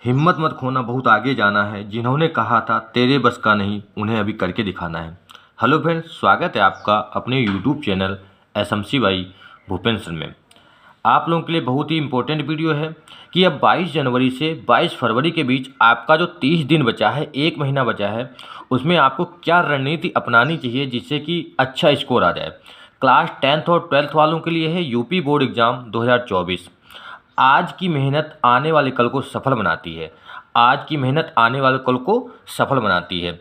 हिम्मत मत खोना, बहुत आगे जाना है। जिन्होंने कहा था तेरे बस का नहीं, उन्हें अभी करके दिखाना है। हेलो फ्रेंड्स, स्वागत है आपका अपने YouTube channel SMC by Bhupendra में। आप लोगों के लिए बहुत ही इम्पोर्टेंट वीडियो है कि अब 22 जनवरी से 22 फरवरी के बीच आपका जो 30 दिन बचा है, 1 महीना बचा है, उसमें आपको क्या रणनीति अपनानी चाहिए जिससे कि अच्छा स्कोर आ जाए। क्लास 10th और 12th वालों के लिए है यूपी बोर्ड एग्ज़ाम 2024। आज की मेहनत आने वाले कल को सफल बनाती है। आज की मेहनत आने वाले कल को सफल बनाती है।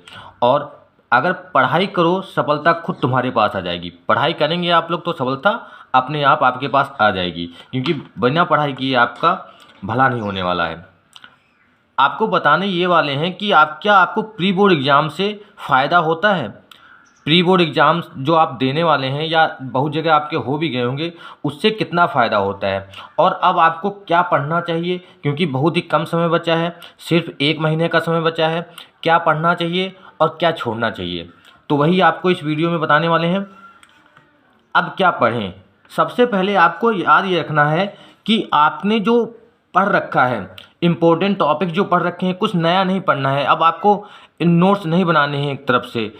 और अगर पढ़ाई करो, सफलता खुद तुम्हारे पास आ जाएगी। पढ़ाई करेंगे आप लोग तो सफलता अपने आप आपके पास आ जाएगी, क्योंकि बिना पढ़ाई किए आपका भला नहीं होने वाला है। आपको बताने ये वाले हैं कि आपको प्री बोर्ड एग्ज़ाम से फ़ायदा होता है। प्री बोर्ड एग्ज़ाम जो आप देने वाले हैं या बहुत जगह आपके हो भी गए होंगे, उससे कितना फ़ायदा होता है और अब आपको क्या पढ़ना चाहिए, क्योंकि बहुत ही कम समय बचा है, सिर्फ 1 महीने का समय बचा है। क्या पढ़ना चाहिए और क्या छोड़ना चाहिए, तो वही आपको इस वीडियो में बताने वाले हैं। अब क्या पढ़ें? सबसे पहले आपको याद ये रखना है कि आपने जो पढ़ रखा है, इम्पोर्टेंट टॉपिक जो पढ़ रखे हैं, कुछ नया नहीं पढ़ना है। अब आपको नोट्स नहीं बनाने हैं, एक तरफ से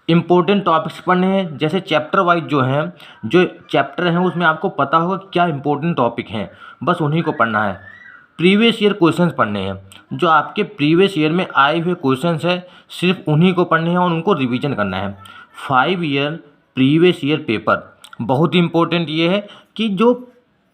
इम्पोर्टेंट टॉपिक्स पढ़ने हैं। जैसे चैप्टर वाइज जो चैप्टर हैं उसमें आपको पता होगा क्या इम्पोर्टेंट टॉपिक हैं, बस उन्हीं को पढ़ना है। प्रीवियस ईयर क्वेश्चंस पढ़ने हैं, जो आपके प्रीवियस ईयर में आए हुए क्वेश्चंस हैं, सिर्फ उन्हीं को पढ़ने हैं और उनको रिवीजन करना है। 5 ईयर प्रीवियस ईयर पेपर बहुत ही इम्पोर्टेंट ये है कि जो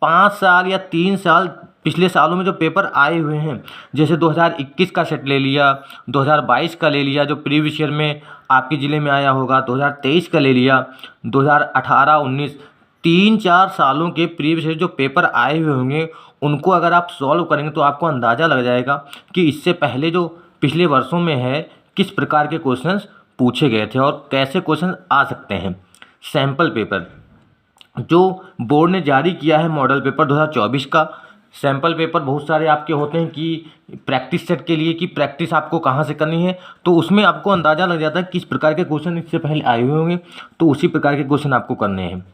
5 साल या 3 साल पिछले सालों में जो पेपर आए हुए हैं, जैसे 2021 का सेट ले लिया, 2022 का ले लिया जो प्रीवियस ईयर में आपके ज़िले में आया होगा, 2023 का ले लिया, 2018-19 3-4 सालों के प्रीवियस ईयर जो पेपर आए हुए होंगे, उनको अगर आप सॉल्व करेंगे तो आपको अंदाज़ा लग जाएगा कि इससे पहले जो पिछले वर्षों में है किस प्रकार के क्वेश्चंस पूछे गए थे और कैसे क्वेश्चन आ सकते हैं। सैम्पल पेपर जो बोर्ड ने जारी किया है, मॉडल पेपर 2024 का सैम्पल पेपर बहुत सारे आपके होते हैं कि प्रैक्टिस सेट के लिए, कि प्रैक्टिस आपको कहाँ से करनी है, तो उसमें आपको अंदाज़ा लग जाता है किस प्रकार के क्वेश्चन इससे पहले आए हुए होंगे, तो उसी प्रकार के क्वेश्चन आपको करने हैं।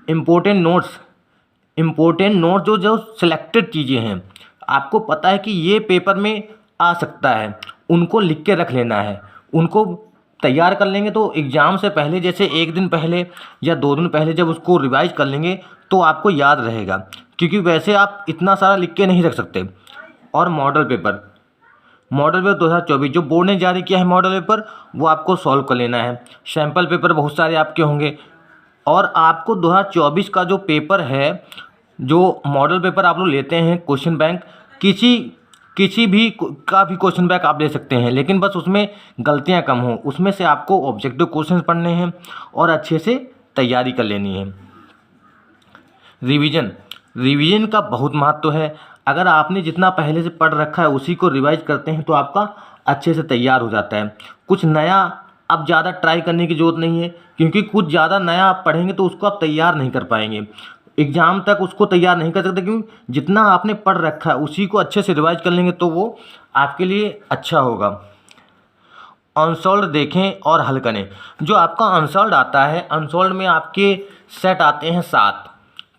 इम्पोर्टेंट नोट्स जो सिलेक्टेड चीज़ें हैं, आपको पता है कि ये पेपर में आ सकता है, उनको लिख के रख लेना है। उनको तैयार कर लेंगे तो एग्ज़ाम से पहले, जैसे 1 दिन पहले या 2 दिन पहले जब उसको रिवाइज कर लेंगे तो आपको याद रहेगा, क्योंकि वैसे आप इतना सारा लिख के नहीं रख सकते। और मॉडल पेपर 2024 जो बोर्ड ने जारी किया है मॉडल पेपर, वो आपको सॉल्व कर लेना है। सैम्पल पेपर बहुत सारे आपके होंगे और आपको 2024 का जो पेपर है, जो मॉडल पेपर आप लोग लेते हैं, क्वेश्चन बैंक किसी भी का भी क्वेश्चन बैंक आप ले सकते हैं, लेकिन बस उसमें गलतियां कम हो। उसमें से आपको ऑब्जेक्टिव क्वेश्चन पढ़ने हैं और अच्छे से तैयारी कर लेनी है। रिवीजन का बहुत महत्व है। अगर आपने जितना पहले से पढ़ रखा है उसी को रिवाइज करते हैं तो आपका अच्छे से तैयार हो जाता है। कुछ नया अब ज़्यादा ट्राई करने की ज़रूरत नहीं है, क्योंकि कुछ ज़्यादा नया आप पढ़ेंगे तो उसको आप तैयार नहीं कर पाएंगे, एग्ज़ाम तक उसको तैयार नहीं कर सकते, क्योंकि जितना आपने पढ़ रखा है उसी को अच्छे से रिवाइज कर लेंगे तो वो आपके लिए अच्छा होगा। अनसॉल्व्ड देखें और हल करें। जो आपका अनसॉल्व्ड आता है, अनसॉल्व्ड में आपके सेट आते हैं 7,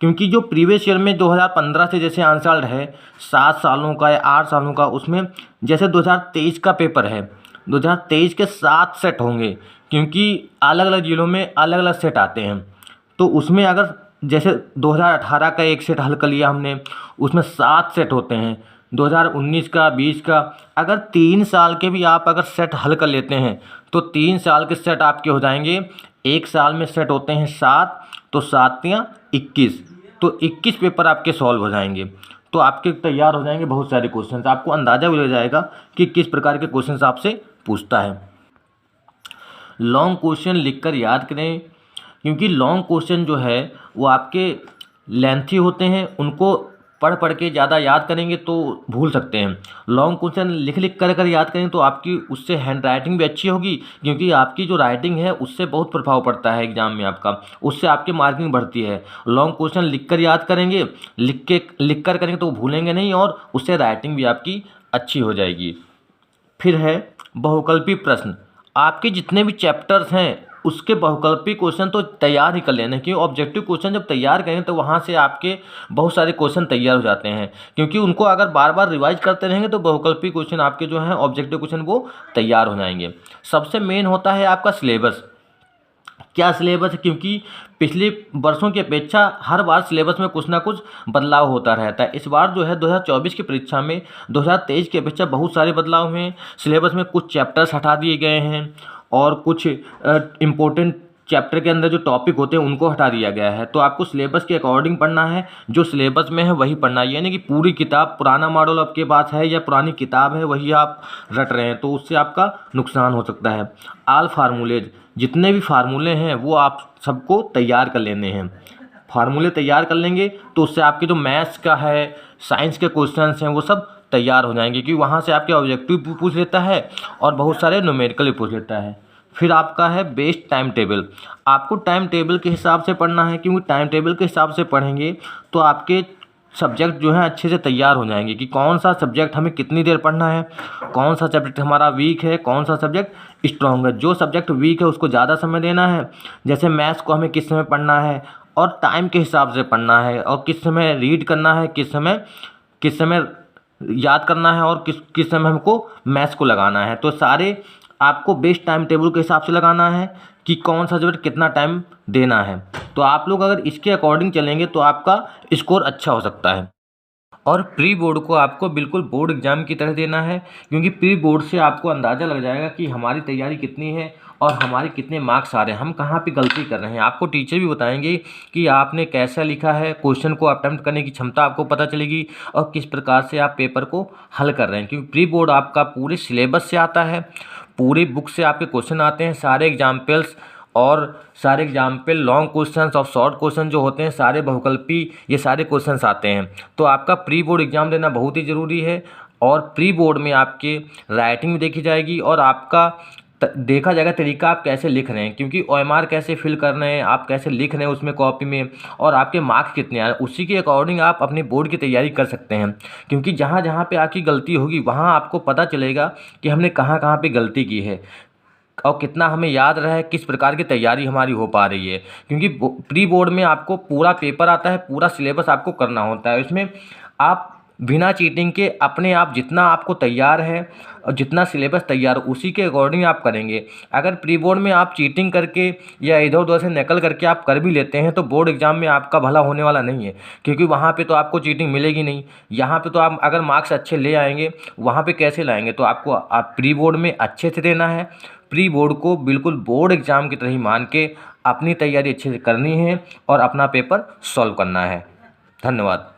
क्योंकि जो प्रीवियस ईयर में 2015 से जैसे अनसॉल्व्ड है 7 सालों का या 8 सालों का, उसमें जैसे 2023 का पेपर है, 2023 के 7 सेट होंगे, क्योंकि अलग अलग ज़िलों में अलग अलग सेट आते हैं। तो उसमें अगर जैसे 2018 का एक सेट हल कर लिया हमने, उसमें 7 सेट होते हैं। 2019 का, 20 का, अगर 3 साल के भी आप अगर सेट हल कर लेते हैं तो 3 साल के सेट आपके हो जाएंगे। 1 साल में सेट होते हैं 7, तो 7 या 21, तो 21 पेपर आपके सॉल्व हो जाएंगे। तो आपके तैयार हो जाएंगे बहुत सारे क्वेश्चन, आपको अंदाज़ा भी हो जाएगा कि किस प्रकार के क्वेश्चन आपसे पूछता है। लॉन्ग क्वेश्चन लिखकर याद करें, क्योंकि लॉन्ग क्वेश्चन जो है वो आपके लेंथी होते हैं, उनको पढ़ के ज़्यादा याद करेंगे तो भूल सकते हैं। लॉन्ग क्वेश्चन लिख कर याद करें तो आपकी उससे हैंड राइटिंग भी अच्छी होगी, क्योंकि आपकी जो राइटिंग है उससे बहुत प्रभाव पड़ता है एग्ज़ाम में आपका, उससे आपकी मार्किंग बढ़ती है। लॉन्ग क्वेश्चन लिख कर याद करेंगे, लिख कर करेंगे तो भूलेंगे नहीं और उससे राइटिंग भी आपकी अच्छी हो जाएगी। फिर है बहुकल्पी प्रश्न। आपके जितने भी चैप्टर्स हैं उसके बहुकल्पी क्वेश्चन तो तैयार ही कर लेना है, क्योंकि ऑब्जेक्टिव क्वेश्चन जब तैयार करेंगे तो वहाँ से आपके बहुत सारे क्वेश्चन तैयार हो जाते हैं, क्योंकि उनको अगर बार बार रिवाइज करते रहेंगे तो बहुकल्पी क्वेश्चन आपके जो हैं ऑब्जेक्टिव क्वेश्चन वो तैयार हो जाएंगे। सबसे मेन होता है आपका सिलेबस। क्या सिलेबस है, क्योंकि पिछले वर्षों की अपेक्षा हर बार सिलेबस में कुछ ना कुछ बदलाव होता रहता है। इस बार जो है 2024 की परीक्षा में 2023 की अपेक्षा बहुत सारे बदलाव हुए हैं। सिलेबस में कुछ चैप्टर्स हटा दिए गए हैं और कुछ इम्पोर्टेंट चैप्टर के अंदर जो टॉपिक होते हैं उनको हटा दिया गया है। तो आपको सिलेबस के अकॉर्डिंग पढ़ना है, जो सिलेबस में है वही पढ़ना है, यानी कि पूरी किताब पुराना मॉडल आपके पास है या पुरानी किताब है वही आप रट रहे हैं, तो उससे आपका नुकसान हो सकता है। आल फार्मूलेज, जितने भी फार्मूले हैं वो आप सबको तैयार कर लेने हैं। फार्मूले तैयार कर लेंगे तो उससे आपके जो मैथ्स का है, साइंस के क्वेश्चंस हैं वो सब तैयार हो जाएंगे, क्योंकि वहाँ से आपके ऑब्जेक्टिव भी पूछ लेता है और बहुत सारे न्यूमेरिकल भी पूछ लेता है। फिर आपका है बेस्ट टाइम टेबल। आपको टाइम टेबल के हिसाब से पढ़ना है, क्योंकि टाइम टेबल के हिसाब से पढ़ेंगे तो आपके सब्जेक्ट जो हैं अच्छे से तैयार हो जाएंगे कि कौन सा सब्जेक्ट हमें कितनी देर पढ़ना है, कौन सा सब्जेक्ट हमारा वीक है, कौन सा सब्जेक्ट स्ट्रॉन्ग है। जो सब्जेक्ट वीक है उसको ज़्यादा समय देना है, जैसे मैथ्स को हमें किस समय पढ़ना है और टाइम के हिसाब से पढ़ना है, और किस समय रीड करना है, किस समय याद करना है, और किस समय हमको मैथ्स को लगाना है। तो सारे आपको बेस्ट टाइम टेबल के हिसाब से लगाना है कि कौन सा सब्जेक्ट कितना टाइम देना है। तो आप लोग अगर इसके अकॉर्डिंग चलेंगे तो आपका स्कोर अच्छा हो सकता है। और प्री बोर्ड को आपको बिल्कुल बोर्ड एग्जाम की तरह देना है, क्योंकि प्री बोर्ड से आपको अंदाज़ा लग जाएगा कि हमारी तैयारी कितनी है और हमारे कितने मार्क्स आ रहे हैं, हम कहाँ पे गलती कर रहे हैं। आपको टीचर भी बताएंगे कि आपने कैसा लिखा है, क्वेश्चन को अटेम्प्ट करने की क्षमता आपको पता चलेगी और किस प्रकार से आप पेपर को हल कर रहे हैं, क्योंकि प्री बोर्ड आपका पूरे सिलेबस से आता है, पूरी बुक से आपके क्वेश्चन आते हैं, सारे एग्जाम्पल्स और सारे एग्जाम्पल लॉन्ग क्वेश्चंस और शॉर्ट क्वेश्चन जो होते हैं सारे बहुकल्पी, ये सारे क्वेश्चंस आते हैं। तो आपका प्री बोर्ड एग्ज़ाम देना बहुत ही ज़रूरी है। और प्री बोर्ड में आपके राइटिंग भी देखी जाएगी और आपका देखा जाएगा तरीका आप कैसे लिख रहे हैं, क्योंकि OMR कैसे फिल कर रहे हैं, आप कैसे लिख रहे हैं उसमें कॉपी में, और आपके मार्क्स कितने आ रहे हैं, उसी के अकॉर्डिंग आप अपने बोर्ड की तैयारी कर सकते हैं। क्योंकि जहाँ जहाँ पे आपकी गलती होगी वहाँ आपको पता चलेगा कि हमने कहाँ कहाँ पे गलती की है और कितना हमें याद रहा है, किस प्रकार की तैयारी हमारी हो पा रही है। क्योंकि प्री बोर्ड में आपको पूरा पेपर आता है, पूरा सिलेबस आपको करना होता है। इसमें आप बिना चीटिंग के अपने आप जितना आपको तैयार है और जितना सिलेबस तैयार हो उसी के अकॉर्डिंग आप करेंगे। अगर प्री बोर्ड में आप चीटिंग करके या इधर उधर से नकल करके आप कर भी लेते हैं तो बोर्ड एग्जाम में आपका भला होने वाला नहीं है, क्योंकि वहाँ पे तो आपको चीटिंग मिलेगी नहीं। यहाँ पे तो आप अगर मार्क्स अच्छे ले आएंगे, वहाँ पे कैसे लाएंगे। तो आपको आप प्री बोर्ड में अच्छे से देना है। प्री बोर्ड को बिल्कुल बोर्ड एग्ज़ाम की तरह ही मान के अपनी तैयारी अच्छे से करनी है और अपना पेपर सॉल्व करना है। धन्यवाद।